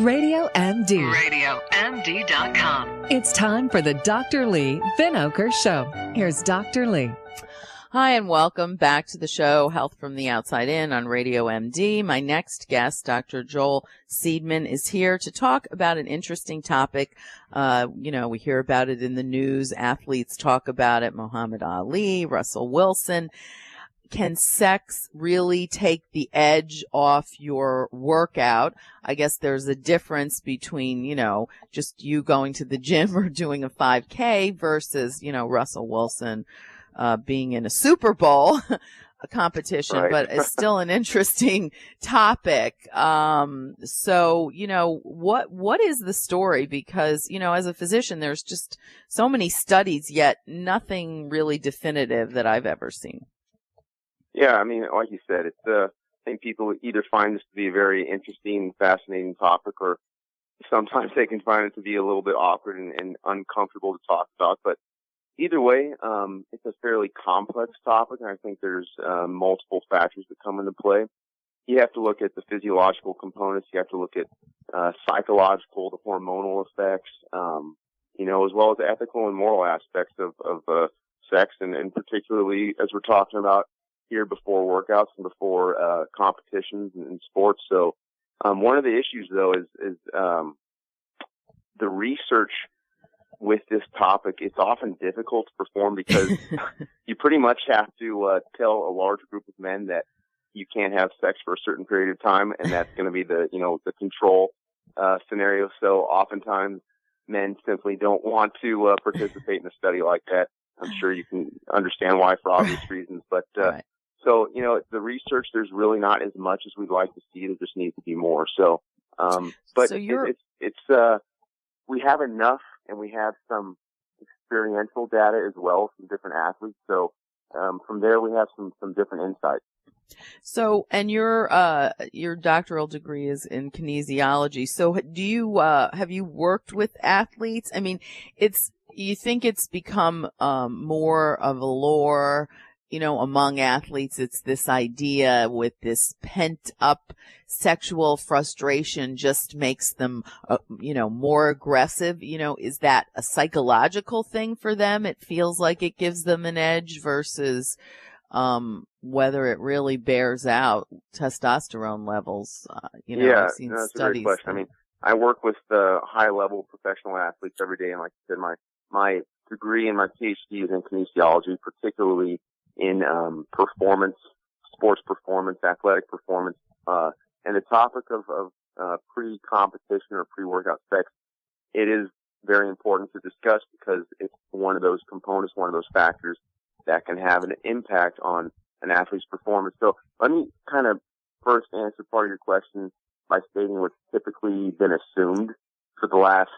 Radio MD. RadioMD.com. It's time for the Dr. Leigh Vinocur Show. Here's Dr. Leigh. Hi, and welcome back to the show, Health from the Outside In on Radio MD. My next guest, Dr. Joel Seedman, is here to talk about an interesting topic. We hear about it in the news. Athletes talk about it. Muhammad Ali, Russell Wilson. Can sex really take the edge off your workout? I guess there's a difference between, just you going to the gym or doing a 5K versus, Russell Wilson being in a Super Bowl a competition, right. But it's still an interesting topic. What is the story? Because, as a physician, there's just so many studies, yet nothing really definitive that I've ever seen. Yeah, like you said, it's, I think people either find this to be a very interesting, fascinating topic, or sometimes they can find it to be a little bit awkward and uncomfortable to talk about. But either way, it's a fairly complex topic, and I think there's multiple factors that come into play. You have to look at the physiological components. You have to look at psychological, the hormonal effects, as well as the ethical and moral aspects of sex, and particularly as we're talking about here before workouts and before competitions and sports. So one of the issues, though, is the research with this topic. It's often difficult to perform because you pretty much have to tell a large group of men that you can't have sex for a certain period of time, and that's going to be the control scenario. So oftentimes men simply don't want to participate in a study like that. I'm sure you can understand why, for obvious reasons, but right. So, the research, there's really not as much as we'd like to see. There just needs to be more. So, but so we have enough, and we have some experiential data as well from different athletes. So, from there we have some different insights. So, and your doctoral degree is in kinesiology. So do you, have you worked with athletes? You think it's become, more of a lore, among athletes. It's this idea with this pent up sexual frustration just makes them, more aggressive. Is that a psychological thing for them? It feels like it gives them an edge versus, whether it really bears out testosterone levels. I've seen that's studies. A great question. I work with high level professional athletes every day, and like I said, my degree and my PhD is in kinesiology, particularly in performance, sports performance, athletic performance, and the topic of pre-competition or pre-workout sex. It is very important to discuss because it's one of those components, one of those factors that can have an impact on an athlete's performance. So let me kind of first answer part of your question by stating what's typically been assumed for the last,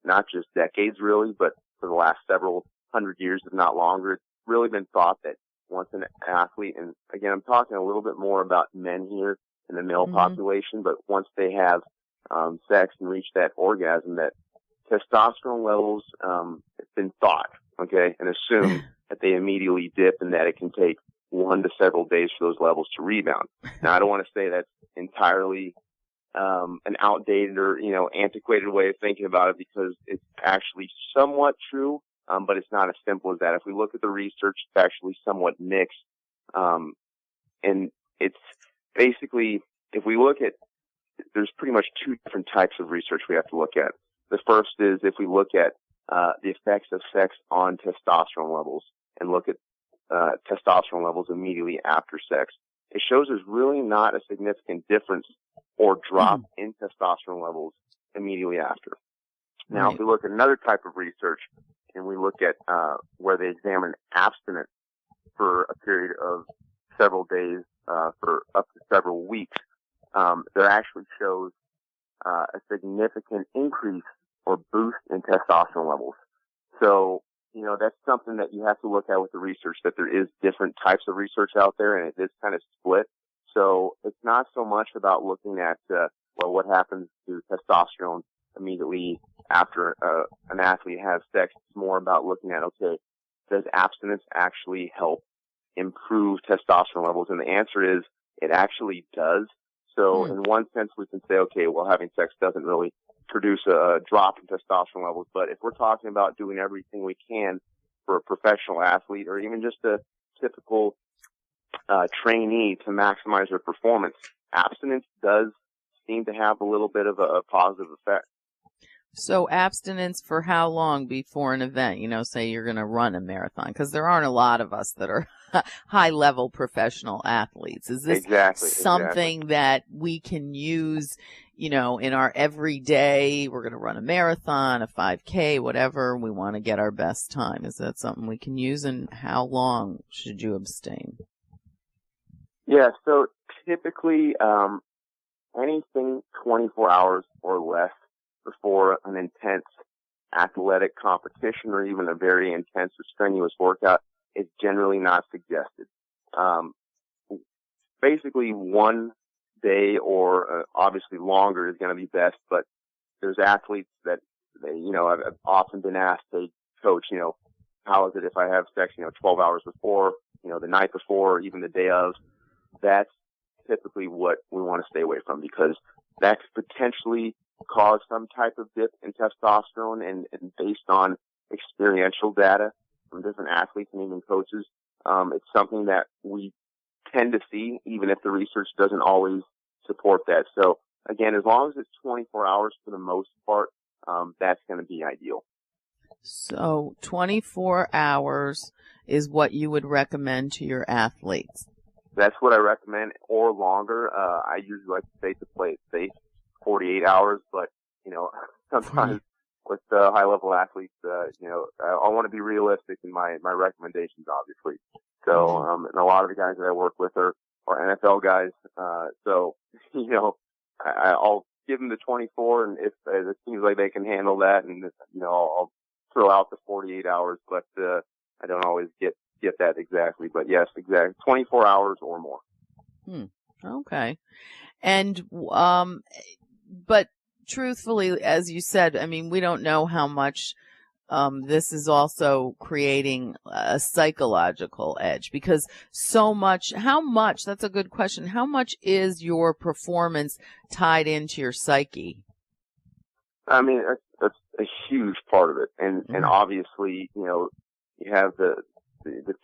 not just decades really, but for the last several hundred years, if not longer. It's really been thought that once an athlete, and again, I'm talking a little bit more about men here in the male population, but once they have sex and reach that orgasm, that testosterone levels, it's been thought, okay, and assumed that they immediately dip and that it can take 1 to several days for those levels to rebound. Now, I don't want to say that's entirely an outdated or, antiquated way of thinking about it, because it's actually somewhat true, but it's not as simple as that. If we look at the research, it's actually somewhat mixed. And it's basically, if we look at, there's pretty much 2 different types of research we have to look at. The first is if we look at the effects of sex on testosterone levels and look at testosterone levels immediately after sex. It shows there's really not a significant difference or drop in testosterone levels immediately after. Now, if we look at another type of research and we look at where they examine abstinence for a period of several days, for up to several weeks, there actually shows a significant increase or boost in testosterone levels. So, that's something that you have to look at with the research, that there is different types of research out there, and it is kind of split. So it's not so much about looking at, what happens to testosterone immediately after an athlete has sex. It's more about looking at, okay, does abstinence actually help improve testosterone levels? And the answer is it actually does. So in one sense, we can say, okay, well, having sex doesn't really produce a drop in testosterone levels. But if we're talking about doing everything we can for a professional athlete or even just a typical trainee to maximize their performance, abstinence does seem to have a little bit of a positive effect. So abstinence for how long before an event? Say you're going to run a marathon, because there aren't a lot of us that are high-level professional athletes. Is this something that we can use, in our everyday? We're going to run a marathon, a 5K, whatever. We want to get our best time. Is that something we can use, and how long should you abstain? Yeah, so typically anything 24 hours or less before an intense athletic competition or even a very intense or strenuous workout is generally not suggested. Basically, one day or obviously longer is going to be best, but there's athletes that, I've often been asked, hey, coach, how is it if I have sex, 12 hours before, the night before, or even the day of? That's typically what we want to stay away from, because that could potentially cause some type of dip in testosterone, and based on experiential data from different athletes and even coaches, it's something that we tend to see, even if the research doesn't always support that. So again, as long as it's 24 hours for the most part, that's going to be ideal. So 24 hours is what you would recommend to your athletes? That's what I recommend, or longer. I usually like to say to play it safe, 48 hours, but, sometimes with high-level athletes, I want to be realistic in my recommendations, obviously. So, and a lot of the guys that I work with are NFL guys. So, I'll give them the 24, and if it seems like they can handle that, and, I'll throw out the 48 hours, but I don't always get that exactly. But yes, exactly 24 hours or more. Okay. And, but truthfully, as you said, we don't know how much this is also creating a psychological edge, because how much, that's a good question. How much is your performance tied into your psyche? That's a huge part of it. And obviously, you have the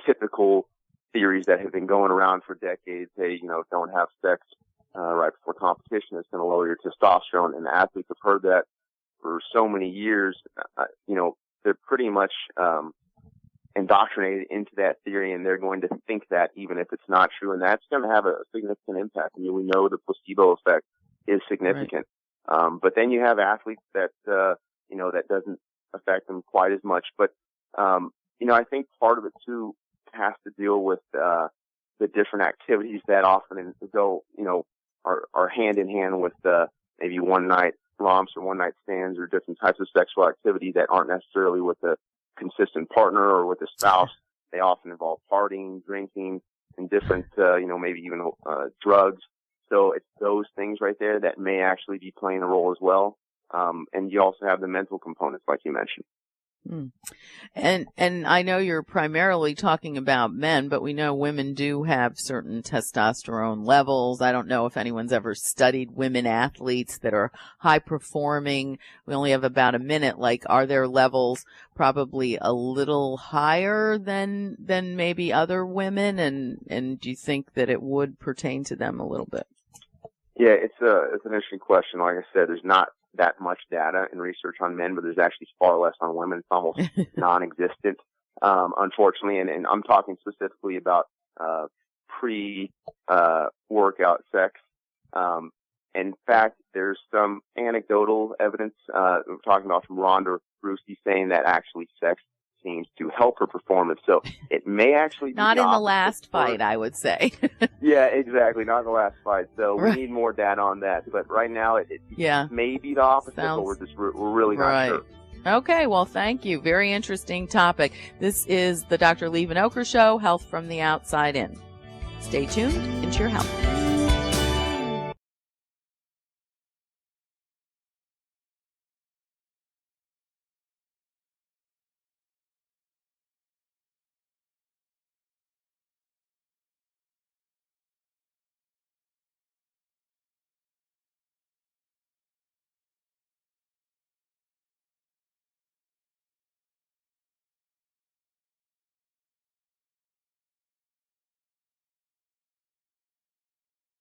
typical theories that have been going around for decades. Hey, don't have sex right before competition. It's going to lower your testosterone. And the athletes have heard that for so many years. They're pretty much indoctrinated into that theory, and they're going to think that even if it's not true. And that's going to have a significant impact. We know the placebo effect is significant. Right. But then you have athletes that, that doesn't affect them quite as much. But, I think part of it too has to deal with, the different activities that often go, are hand in hand with, maybe one night romps or one night stands or different types of sexual activity that aren't necessarily with a consistent partner or with a spouse. They often involve partying, drinking, and different, maybe even, drugs. So it's those things right there that may actually be playing a role as well. And you also have the mental components, like you mentioned. And I know you're primarily talking about men, but we know women do have certain testosterone levels. I don't know if anyone's ever studied women athletes that are high performing. We only have about a minute. Are their levels probably a little higher than maybe other women? And do you think that it would pertain to them a little bit? Yeah, it's an interesting question. Like I said, there's not that much data and research on men, but there's actually far less on women. It's almost non-existent, unfortunately. And I'm talking specifically about pre-workout sex. In fact, there's some anecdotal evidence we're talking about from Rhonda Brewski saying that actually sex seems to help her performance. So it may actually be not in the last fight, I would say. Yeah, exactly. Not in the last fight. So we need more data on that. But right now, it may be the opposite, but we're really not sure. Okay, well, thank you. Very interesting topic. This is the Dr. Leigh Vinocur Show, Health from the Outside In. Stay tuned into your health.